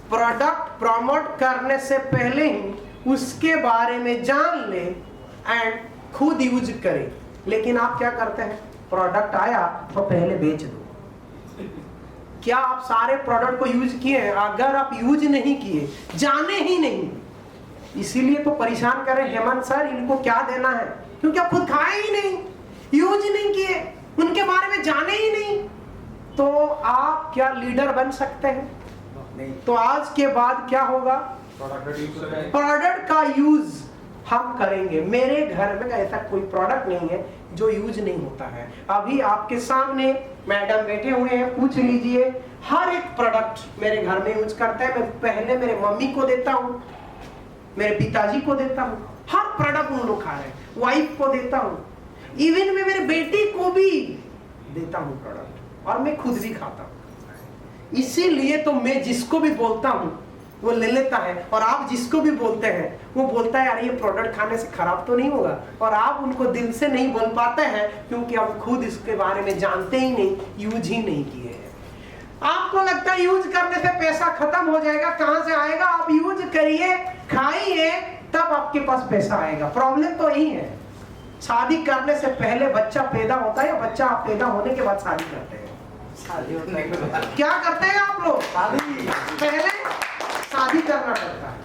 Product promote करने से पहले ही उसके बारे में जान ले एंड खुद यूज करें। लेकिन आप क्या करते हैं, प्रोडक्ट आया तो पहले बेच दो। क्या आप सारे प्रोडक्ट को यूज किए हैं? अगर आप यूज नहीं किए, जाने ही नहीं, इसीलिए तो परेशान कर रहे हेमंत सर, इनको क्या देना है, क्योंकि आप खुद खाए ही नहीं, यूज नहीं किए, उनके बारे में जाने ही नहीं, तो आप क्या लीडर बन सकते हैं? नहीं। तो आज के बाद क्या होगा, प्रोडक्ट का यूज हम करेंगे। मेरे घर में ऐसा कोई प्रोडक्ट नहीं है जो यूज नहीं होता है। अभी आपके सामने मैडम बैठे हुए हैं, पूछ लीजिए, हर एक प्रोडक्ट मेरे घर में यूज करते हैं। मैं पहले मेरे मम्मी को देता हूँ, मेरे पिताजी को देता हूँ, हर प्रोडक्ट उन लोग खा रहे हैं, वाइफ को देता हूँ, इवन मैं मेरे बेटी को भी देता हूँ प्रोडक्ट, और मैं खुद भी खाता हूँ। इसीलिए तो मैं जिसको भी बोलता हूँ वो ले लेता है, और आप जिसको भी बोलते हैं वो बोलता है यार ये प्रोडक्ट खाने से खराब तो नहीं होगा, और आप उनको दिल से नहीं बोल पाते हैं क्योंकि आप खुद इसके बारे में जानते ही नहीं, यूज ही नहीं किए हैं। आपको लगता है यूज करने से पैसा खत्म हो जाएगा, कहां से आएगा? आप यूज करिए, खाइए, तब आपके पास पैसा आएगा। प्रॉब्लम तो यही है, शादी करने से पहले बच्चा पैदा होता है या बच्चा पैदा होने के बाद शादी करते हैं? क्या करते हैं आप लोग? शादी पहले शादी करना पड़ता है।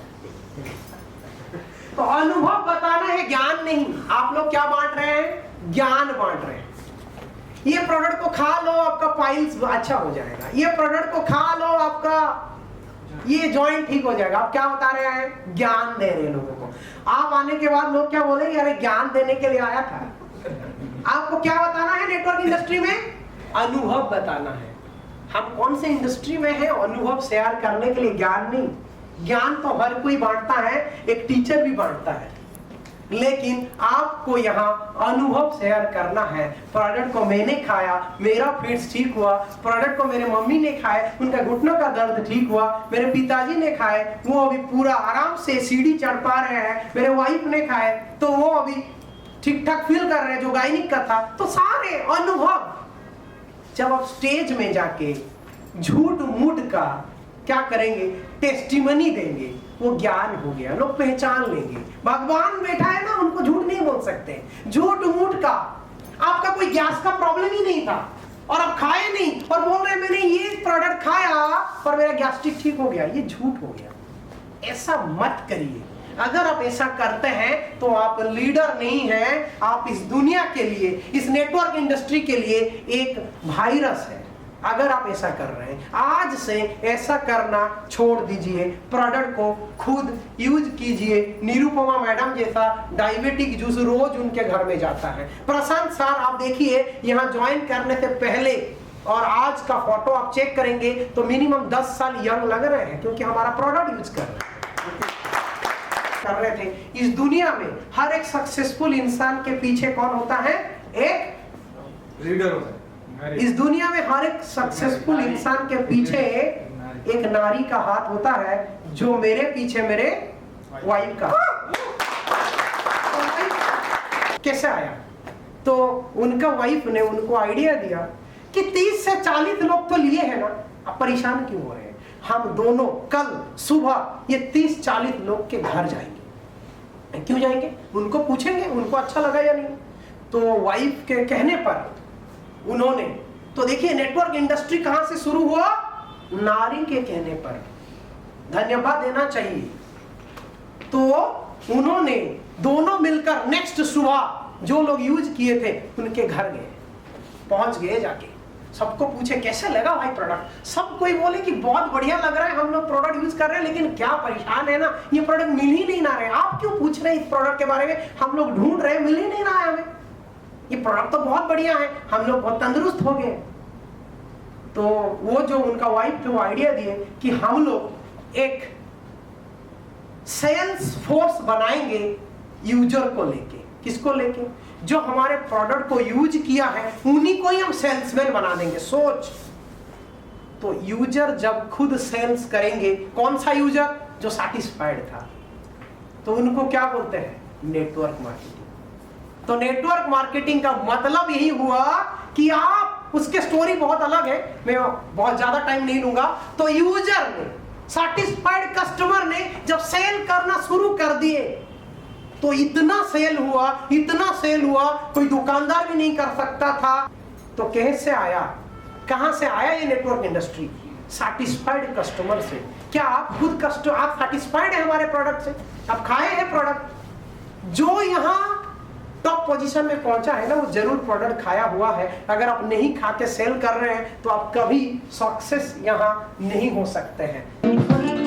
तो अनुभव बताना है, ज्ञान नहीं। आप लोग क्या बांट रहे हैं? ज्ञान बांट रहे हैं। ये प्रोडक्ट को खा लो आपका पाइल्स अच्छा हो जाएगा, ये प्रोडक्ट को खा लो आपका ये जॉइंट ठीक हो जाएगा। आप क्या बता रहे हैं? ज्ञान दे रहे हैं लोगों को। आप आने के बाद लोग क्या बोलेंगे, अरे ज्ञान देने के लिए आया था। आपको क्या बताना है नेटवर्क इंडस्ट्री में? अनुभव बताना है। हम कौन से इंडस्ट्री में है, अनुभव शेयर करने के लिए, ज्ञान नहीं। ज्ञान तो हर कोई बांटता है, एक टीचर भी बांटता है, लेकिन आपको यहाँ अनुभव शेयर करना है। प्रोडक्ट को मैंने खाया, मेरा फिट्स ठीक हुआ, प्रोडक्ट को मेरे मम्मी ने खाए, उनका घुटनों का दर्द ठीक हुआ, मेरे पिताजी ने खाए, वो अभी पूरा आराम से सीढ़ी चढ़ पा रहे हैं, मेरे वाइफ ने खाए तो वो अभी ठीक ठाक फील कर रहे हैं, जो गायनिक का था। तो सारे अनुभव जब आप स्टेज में जाके झूठ मूठ का क्या करेंगे, टेस्टिमनी देंगे, वो ज्ञान हो गया, लोग पहचान लेंगे। भगवान बैठा है ना, उनको झूठ नहीं बोल सकते। झूठ मूठ का, आपका कोई गैस का प्रॉब्लम ही नहीं था और आप खाए नहीं और बोल रहे मैंने ये प्रोडक्ट खाया और मेरा गैस्ट्रिक ठीक हो गया, ये झूठ हो गया। ऐसा मत करिए। अगर आप ऐसा करते हैं तो आप लीडर नहीं हैं, आप इस दुनिया के लिए, इस नेटवर्क इंडस्ट्री के लिए एक वायरस है। अगर आप ऐसा कर रहे हैं, आज से ऐसा करना छोड़ दीजिए। प्रोडक्ट को खुद यूज कीजिए। निरुपमा मैडम जैसा डायबिटिक जूस रोज उनके घर में जाता है। प्रशांत सर आप देखिए, यहाँ ज्वाइन करने से पहले और आज का फोटो आप चेक करेंगे तो मिनिमम 10 साल यंग लग रहे हैं, क्योंकि हमारा प्रोडक्ट यूज कर रहे थे। इस दुनिया में हर एक सक्सेसफुल इंसान के पीछे कौन होता है? एक लीडर होता है। इस दुनिया में हर एक सक्सेसफुल इंसान के पीछे एक नारी का हाथ होता है, जो मेरे पीछे मेरे वाइफ का। कैसे आया? तो उनका वाइफ ने उनको आइडिया दिया कि 30 से 40 लोग तो लिए हैं ना, अब परेशान क्यों हो रहे हैं? हम दोनों कल सुबह ये 30-40 लोग के घर जाएंगे। क्यों जाएंगे? उनको पूछेंगे उनको अच्छा लगा या नहीं। तो वाइफ के कहने पर उन्होंने, तो देखिए नेटवर्क इंडस्ट्री कहां से शुरू हुआ? नारी के कहने पर। धन्यवाद देना चाहिए। तो उन्होंने दोनों मिलकर नेक्स्ट सुबह जो लोग यूज किए थे उनके घर गए, पहुंच गए, जाके सबको पूछे कैसे लगा भाई प्रोडक्ट। सब कोई बोले कि बहुत बढ़िया लग रहा है, हम लोग प्रोडक्ट यूज कर रहे हैं, लेकिन क्या परेशान है ना, ये प्रोडक्ट मिल ही नहीं रहा है। आप क्यों पूछ रहे हैं इस प्रोडक्ट के बारे में? हम लोग ढूंढ रहे हैं, मिल ही नहीं रहा है हमें। ये प्रोडक्ट तो बहुत बढ़िया है, हम लोग बहुत तंदुरुस्त हो गए। तो वो जो उनका वाइफ थे वो आइडिया दिए कि हम लोग एक सेल्स फोर्स बनाएंगे यूजर को लेके। किसको लेके? जो हमारे प्रोडक्ट को यूज किया है उन्हीं को ही हम सेल्समैन बना देंगे। सोच, तो यूजर जब खुद सेल्स करेंगे, कौन सा यूजर? जो सैटिस्फाइड था। तो उनको क्या बोलते हैं? Network marketing. तो नेटवर्क मार्केटिंग का मतलब यही हुआ कि आप उसके स्टोरी बहुत अलग है, मैं बहुत ज्यादा टाइम नहीं लूंगा। तो यूजर ने, सैटिस्फाइड कस्टमर ने जब सेल करना शुरू कर दिए तो इतना सेल हुआ कोई दुकानदार भी नहीं कर सकता था। तो कैसे आया, कहां से आया ये नेटवर्क इंडस्ट्री? सैटिस्फाइड कस्टमर से। क्या आप खुद आप सैटिस्फाइड है हमारे प्रोडक्ट से? आप खाए हैं प्रोडक्ट? जो यहां टॉप पोजीशन में पहुंचा है ना, वो जरूर प्रोडक्ट खाया हुआ है। अगर आप नहीं खा के सेल कर रहे हैं तो आप कभी सक्सेस यहां नहीं हो सकते हैं।